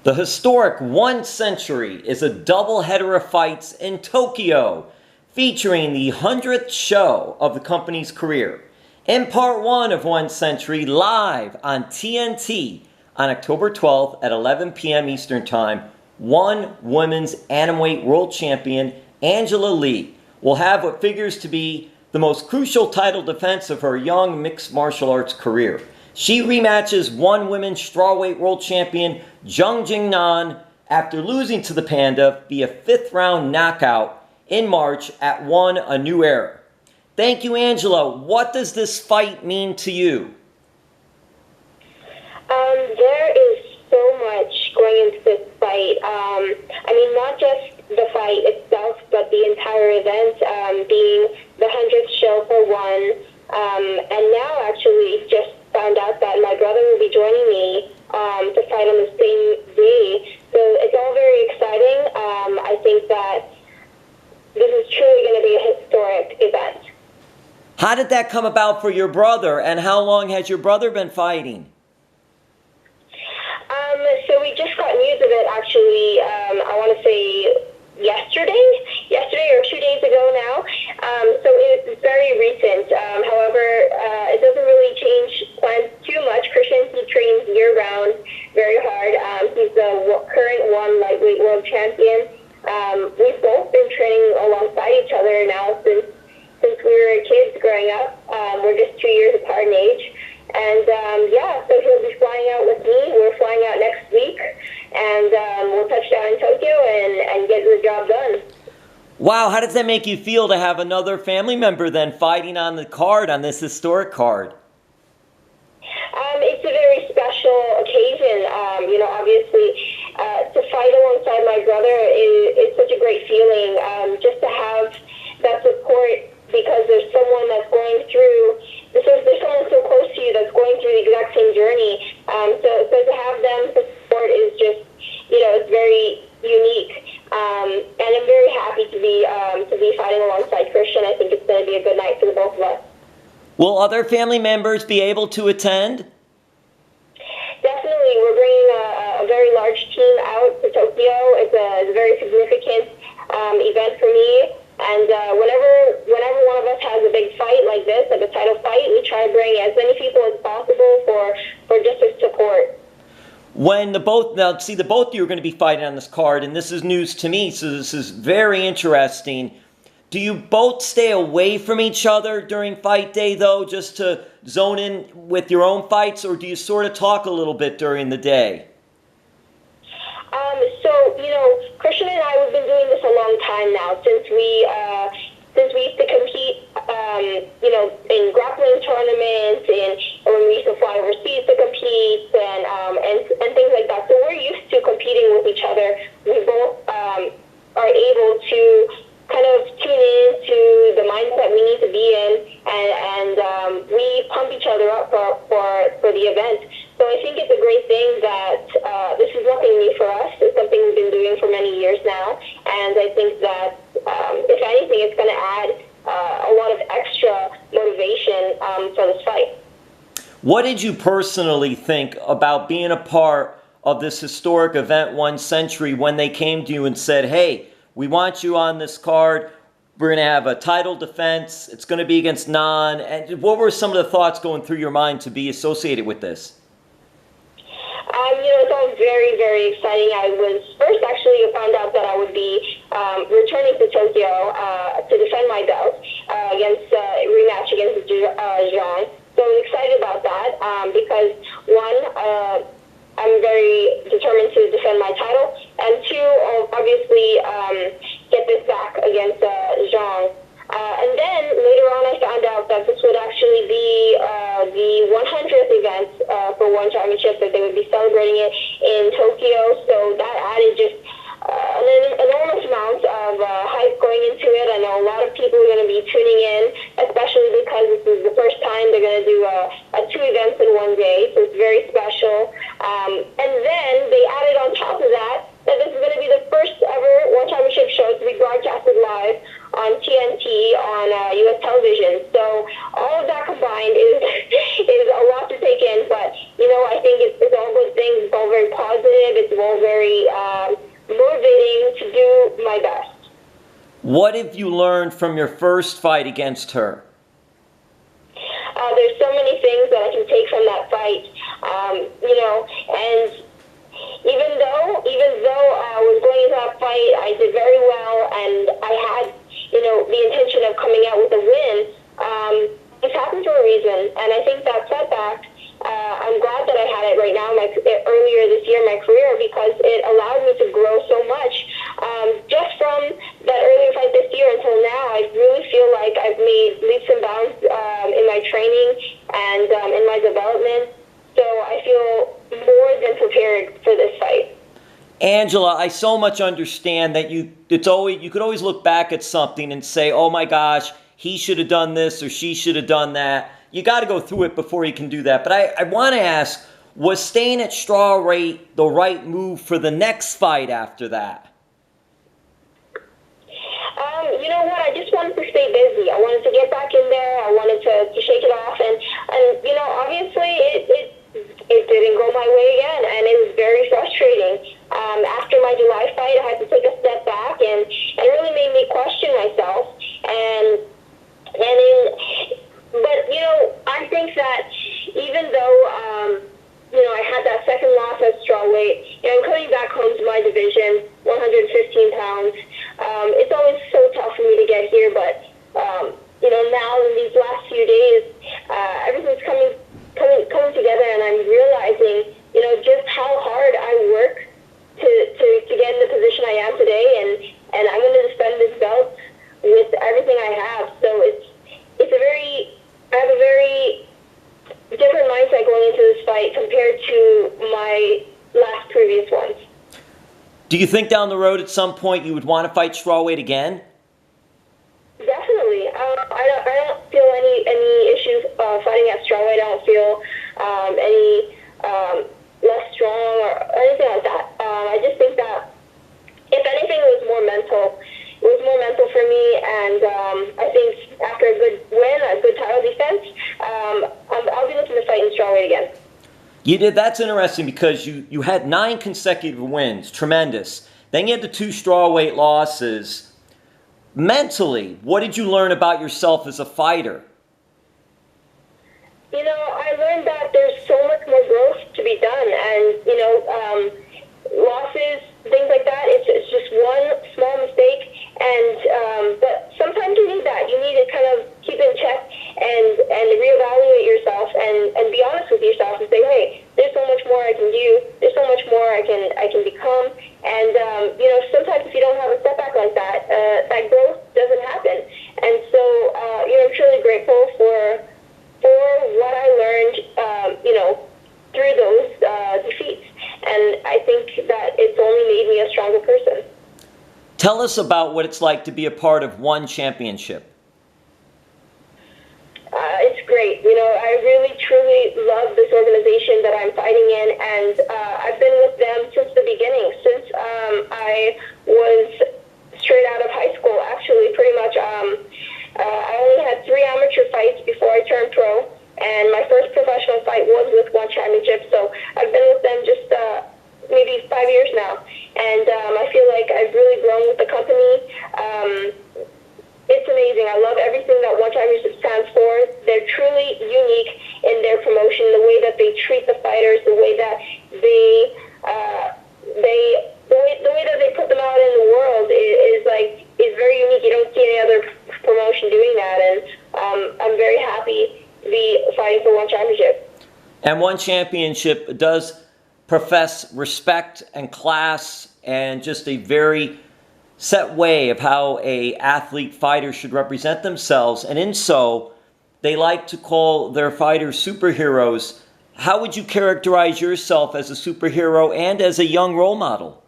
The historic 1 Century is a double-header of fights in Tokyo, featuring the 100th show of the company's career. In Part 1 of 1 Century, live on TNT on October 12th at 11 p.m. Eastern Time, one women's Atomweight World Champion, Angela Lee, will have what figures to be the most crucial title defense of her young mixed martial arts career. She rematches one women's Strawweight World Champion, Jing after losing to the Panda via 5th-round knockout in March at One A New Era. Thank you, Angela. What does this fight mean to you? There is so much going into this fight. Not just the fight itself, but the entire event, being the 100th show for one. And now, actually, just found out that my brother will be joining me to fight on the same day. So it's all very exciting. I think that this is truly going to be a historic event. How did that come about for your brother, and how long has your brother been fighting? So we just got news of it, actually, I want to say yesterday or 2 days ago now. So it's very recent. However, it doesn't really change plans too much. Christian, he trains year-round very hard. He's the current one lightweight world champion. We've both been training alongside each other now since we were kids growing up. We're just 2 years apart in age. And so he'll be flying out with me. We're flying out next week, and we'll touch down in Tokyo and get the job done. Wow, how does that make you feel to have another family member then fighting on the card, on this historic card? It's a very special occasion. Obviously, to fight alongside my brother is such a great feeling. Just to have that support, because there's someone that's going through. There's someone so close to you that's going through the exact same journey. So to have them support is just, it's very unique. And I'm very happy to be fighting alongside Christian. I think it's going to be a good night for the both of us. Will other family members be able to attend? Definitely. We're bringing a very large team out to Tokyo. It's a very significant event for me. And whenever one of us has a big fight like this, like a title fight, we try to bring as many people as possible for just a support. When the both of you are going to be fighting on this card, and this is news to me, so this is very interesting. Do you both stay away from each other during fight day, though, just to zone in with your own fights, or do you sort of talk a little bit during the day? Christian and I have been doing this a long time now, since we used to compete, in grappling tournaments, and when we used to fly overseas to compete, and things like that. So we're used to competing with each other. We both are able to kind of tune in to the mindset we need to be in, and we pump each other up for the event. So I think it's a great thing that this is nothing new for us. It's something we've been doing for many years now, and I think that if anything, it's going to add a lot of extra motivation for this fight. What did you personally think about being a part of this historic event, 1 Century, when they came to you and said, hey, we want you on this card, we're going to have a title defense, it's going to be against Nan, and what were some of the thoughts going through your mind to be associated with this? It's all very, very exciting. I found out that I would be returning to Tokyo to defend my belt against a rematch against Xiong. So I'm excited about that because, one, I'm very determined to defend my title, and two, I'll obviously get this back against Xiong. And then later on, I found out that this would actually be the 100th event for One Championship, that they would be celebrating it in Tokyo. So that added just an enormous amount of hype going into it. I know a lot of people are going to be tuning in, especially because this is the first time they're going to do two events in one day. So it's very special. And then they added on top of that this is going to be the first ever One Championship show to be broadcasted live on TNT on U.S. television. So all of that combined is a lot to take in. But I think it's all good things. It's all very positive. It's all very have you learned from your first fight against her? There's so many things that I can take from that fight, and even though I was going into that fight, I did very well, and I had, the intention of coming out with a win. This happened for a reason, and I think that setback, I'm glad that I had it right now, earlier this year in my career, because it allowed me to grow so much. Just from that earlier fight this year until now, I really feel like I've made leaps and bounds in my training and in my development. So I feel more than prepared for this fight. Angela, I so much understand that you could always look back at something and say, oh my gosh, he should have done this or she should have done that. You got to go through it before you can do that. But I want to ask, was staying at Strawweight the right move for the next fight after that? You know what? I just wanted to stay busy. I wanted to get back in there. I wanted to shake it off. And obviously it didn't go my way again. And it was very frustrating. After my July fight, I had to take a step back. And it really made me question myself. But I think that even though, I had that second loss at Strawweight, I'm coming back home to my division, 115 pounds. It's always so tough for me to get here, but, now in these last few days, everything's coming together, and I'm realizing, just how hard I work to get in the position I am today, and I'm going to defend this belt with everything I have. So I have a very different mindset going into this fight compared to my last previous ones. Do you think down the road at some point you would want to fight Strawweight again? Definitely. I don't feel any issues fighting at Strawweight. I don't feel any less strong or anything like that. I just think that, if anything, it was more mental. It was more mental for me, and I think after a good win, a good title defense, I'll be looking to fight in Strawweight again. You did. That's interesting because you had 9 consecutive wins. Tremendous. Then you had the 2 Strawweight losses. Mentally, what did you learn about yourself as a fighter? I learned that there's so much more growth to be done, and, losses, things like that, it's just one small mistake, and but sometimes you need that. You need to kind of keep in check and reevaluate yourself and be honest with yourself and say, hey, there's so much more I can do, there's so much more I can become, and sometimes if you don't have a setback like that, that growth doesn't happen. And so I'm truly grateful for what I learned through those defeats, and I think that it's only made me a stronger person. Tell us about what it's like to be a part of one championship. It's great. I really, truly love this organization that I'm fighting in, and I've been with them since the beginning, since I was straight out of high school, actually, pretty much. I only had 3 amateur fights before I turned pro, and my first professional fight was with One Championship, so I've been with them just maybe 5 years now, and I feel like I've really grown with the company. It's amazing. I love everything that One Championship stands for. They're truly unique in their promotion, the way that they treat the fighters, the way that the way that they put them out in the world is very unique. You don't see any other promotion doing that, and I'm very happy to be fighting for One Championship. And One Championship does profess respect and class and just a very set way of how a athlete fighter should represent themselves, and in so they like to call their fighters superheroes. How would you characterize yourself as a superhero and as a young role model?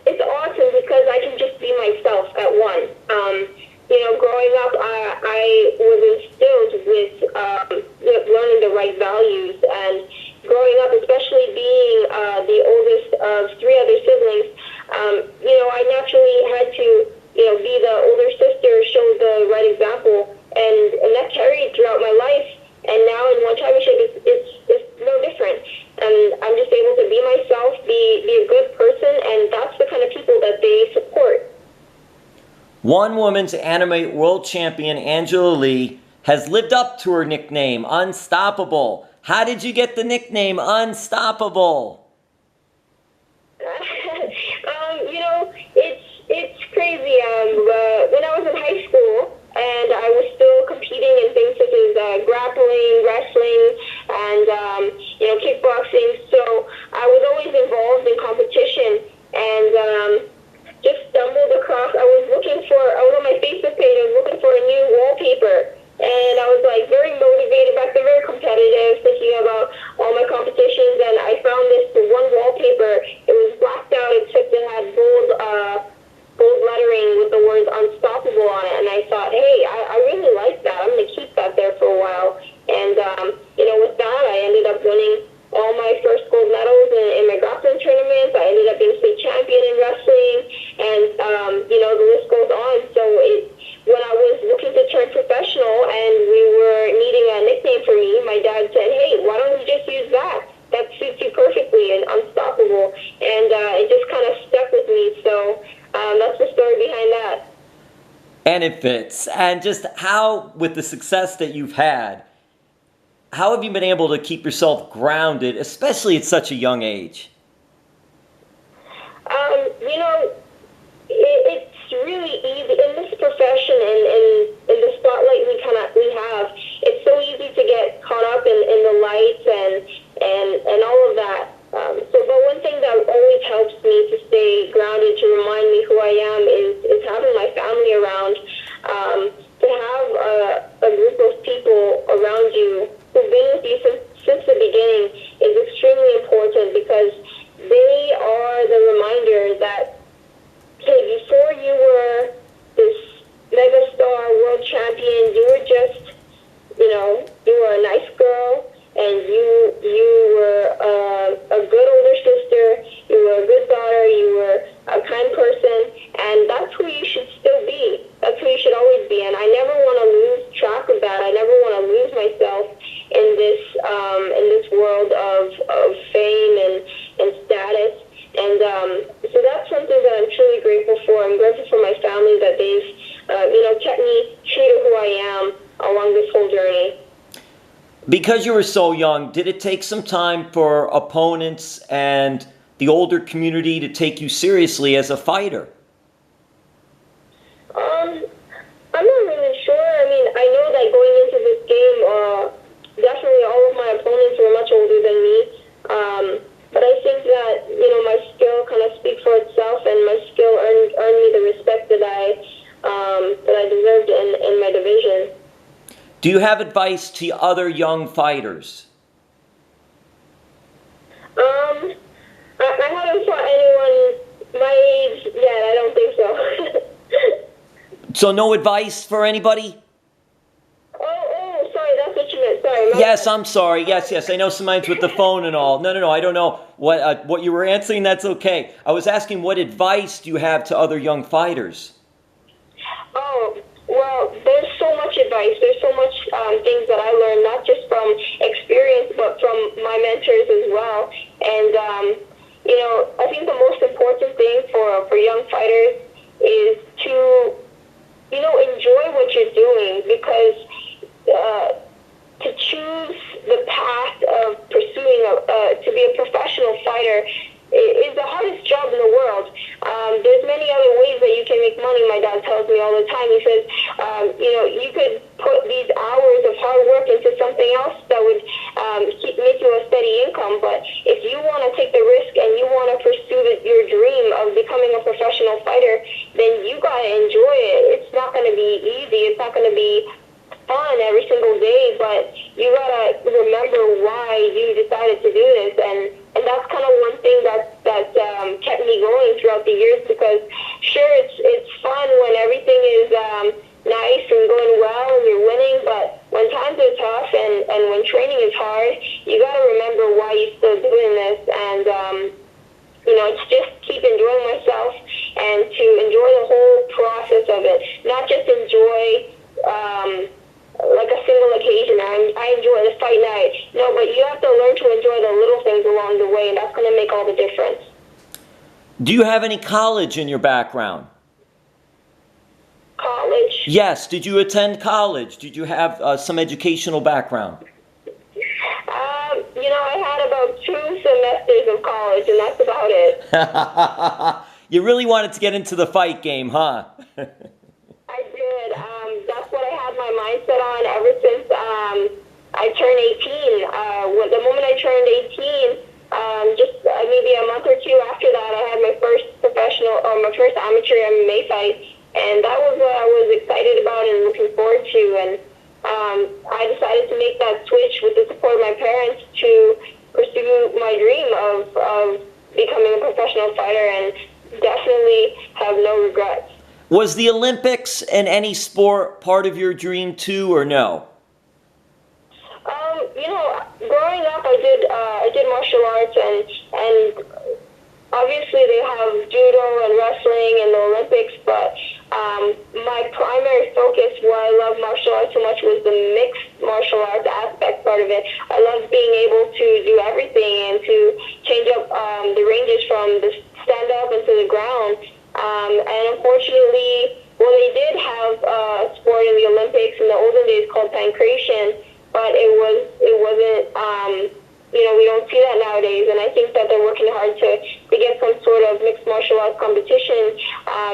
It's awesome because I can just be myself at one. Growing up, I was instilled with learning the right values, and growing up, especially being the oldest of 3 other siblings, I naturally had to, be the older sister, show the right example, and that carried throughout my life. And now in One Championship, it's no different. And I'm just able to be myself, be a good person, and that's the kind of people that they support. One women's Atomweight world champion, Angela Lee, has lived up to her nickname, Unstoppable. How did you get the nickname Unstoppable? It's crazy. When I was in high school and I was still competing in things such as grappling, wrestling, and kickboxing, so I was always involved in competition and just stumbled across. I was on my Facebook page. I was looking for a new wallpaper. And I was like very motivated back then, very competitive, thinking about all my competitions. And I found this one wallpaper. It was blacked out, except it had gold lettering with the words "Unstoppable" on it. And I thought, hey, I really like that. I'm going to keep that there for a while. And with that, I ended up winning all my first gold medals in my grappling tournaments. I ended up being state champion in wrestling, and the list goes on. So when I was looking to turn professional and we were needing a nickname for me, my dad said, hey, why don't you just use that? That suits you perfectly, and Unstoppable. And it just kind of stuck with me. So that's the story behind that. And it fits. And just how, with the success that you've had, how have you been able to keep yourself grounded, especially at such a young age? It's really easy in this profession and in the spotlight we have. It's so easy to get caught up in the lights and all of that. But one thing that always helps me to stay grounded, to remind me who I am, is having my family around. To have a group of people around you who've been with you since the beginning is extremely important, because they are the reminder that, hey, before you were this megastar world champion, you were just, you were a nice girl, and you were a good older sister, you were a good daughter, you were a kind person, and that's who you should still be. That's who you should always be, and I never want to lose track of that. I never want to lose myself in this world of fame and status. And so that's something that I'm truly grateful for. I'm grateful for my family, that they've kept me true to who I am along this whole journey. Because you were so young, did it take some time for opponents and the older community to take you seriously as a fighter? I'm not really sure. I mean, I know that going into this game, definitely all of my opponents were much older than me. But I think that, my skill kind of speaks for itself, and my skill earned me the respect that I deserved in my division. Do you have advice to other young fighters? I haven't fought anyone my age yet. I don't think so. So no advice for anybody? Oh, sorry, that's what you meant. Sorry. Yes, I'm sorry. Yes. I know sometimes with the phone and all. No. I don't know what you were answering. That's okay. I was asking, what advice do you have to other young fighters? Oh, well, there's so much advice. There's so much things that I learned, not just from experience, but from my mentors as well. And, I think the most important thing for young fighters is to, enjoy what you're doing, because to choose the path of pursuing to be a professional fighter is the hardest job in the world. There's many other ways that you can make money. My dad tells me all the time. He says, you could put these hours of hard work into something else that would make you a steady income. But if you want to take the risk and you want to pursue your dream of becoming a professional fighter, then you got to enjoy it. It's not going to be easy. It's not going to be fun every single day, but you gotta remember why you decided to do this, and that's kind of one thing that kept me going throughout the years, because sure, it's fun when everything is nice and going well and you're winning, but when times are tough and when training is hard, you gotta remember why you're still doing this, and it's just keep enjoying myself and to enjoy the whole process of it, not just enjoy like a single occasion. I enjoy the fight night. No, but you have to learn to enjoy the little things along the way, and that's going to make all the difference. Do you have any college in your background? Yes. Did you attend college? Did you have some educational background? I had about 2 semesters of college, and that's about it. You really wanted to get into the fight game, huh? I did. That's what I had my mindset on ever since I turned 18. The moment I turned 18, just maybe a month or 2 after that, I had my first my first amateur MMA fight, and that was what I was excited about and looking forward to. And I decided to make that switch with the support of my parents to pursue my dream of becoming a professional fighter, and definitely have no regrets. Was the Olympics in any sport part of your dream too, or no? Growing up, I did martial arts, and obviously they have judo and wrestling in the Olympics, but my primary focus, why I love martial arts so much, was the mixed martial arts aspect part of it. I loved being able to do everything and to change up the ranges from the stand-up into the ground. And unfortunately, they did have a sport in the Olympics in the olden days called pankration, but it wasn't, we don't see that nowadays, and I think that they're working hard to get some sort of mixed martial arts competition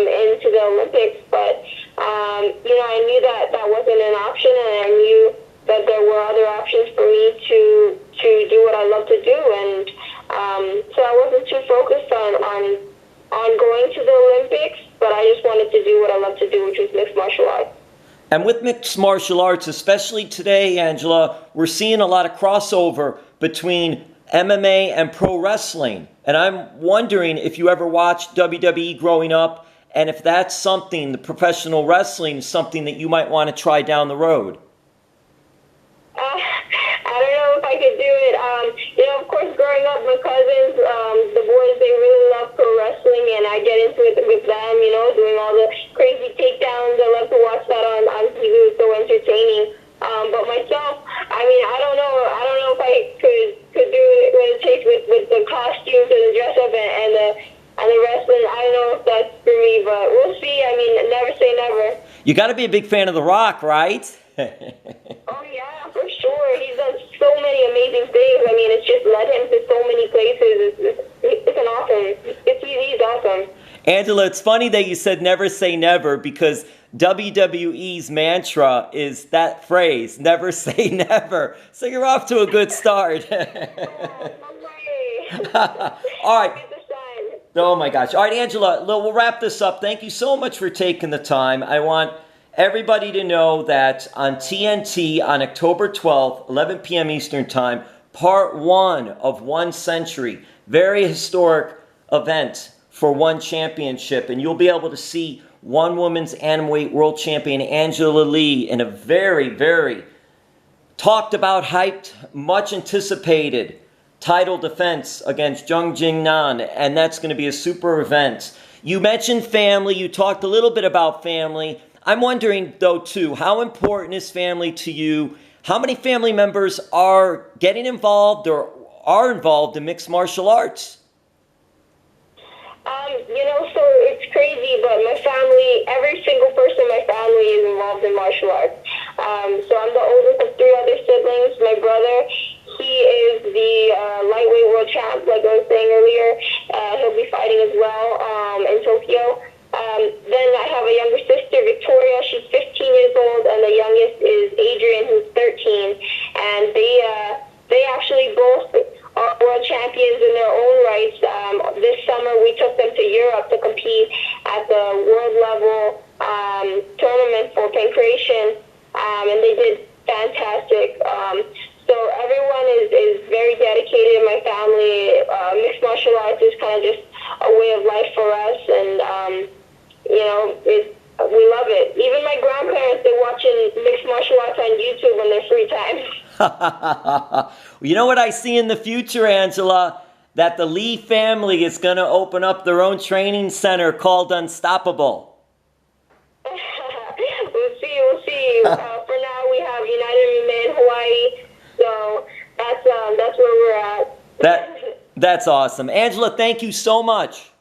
into the Olympics, but, I knew that wasn't an option, and I knew that there were other options for me to do what I love to do, and so I wasn't too focused on going to the Olympics, but I just wanted to do what I love to do, which was mixed martial arts. And with mixed martial arts, especially today, Angela, we're seeing a lot of crossover between MMA and pro wrestling. And I'm wondering if you ever watched WWE growing up, and if that's something, the professional wrestling is something that you might want to try down the road. I don't know if I could do it. Of course, growing up, my cousins, the boys, they really love pro wrestling, and I get into it with them, doing all the crazy takedowns. I love to watch that on TV. It's so entertaining. But myself, I don't know if I could do what it takes with the costumes and the dress up and the wrestling. I don't know if that's for me, but we'll see. Never say never. You got to be a big fan of The Rock, right? Oh yeah, for sure. He's done so many amazing things. It's just led him to so many places. It's an awesome. He's awesome. Angela, it's funny that you said never say never, because WWE's mantra is that phrase, never say never. So you're off to a good start. All right. Oh my gosh. All right, Angela, we'll wrap this up. Thank you so much for taking the time. I want everybody to know that on TNT on October 12th, 11 p.m. Eastern Time, part 1 of 1 Century, very historic event for one championship, and you'll be able to see one woman's Atomweight world champion Angela Lee in a very, very talked about, hyped, much anticipated title defense against Jing, and that's going to be a super event. You mentioned family. You talked a little bit about family. I'm wondering, though, too, how important is family to you? How many family members are getting involved or are involved in mixed martial arts? So it's crazy, but my family, every single person in my family is involved in martial arts. So I'm the oldest of 3 other siblings. My brother, he is the lightweight world champ, like I was saying earlier. He'll be fighting as well in Tokyo. Then I have a younger sister, Victoria. She's 15 years old, and the youngest is Adrian, who's 13. And they actually both are world champions in their own rights. This summer, we took them to Europe to compete at the world level tournament for pankration, and they did fantastic. So everyone is very dedicated in my family. Mixed martial arts is kind of just a way of life for us, and we love it. Even my grandparents, they're watching mixed martial arts on YouTube in their free time. You know what I see in the future, Angela? That the Lee family is going to open up their own training center called Unstoppable. We'll see. For now, we have United MMA in Hawaii, so that's where we're at. That's awesome. Angela, thank you so much.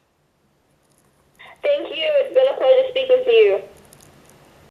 Thank you. It's been a pleasure speaking to you.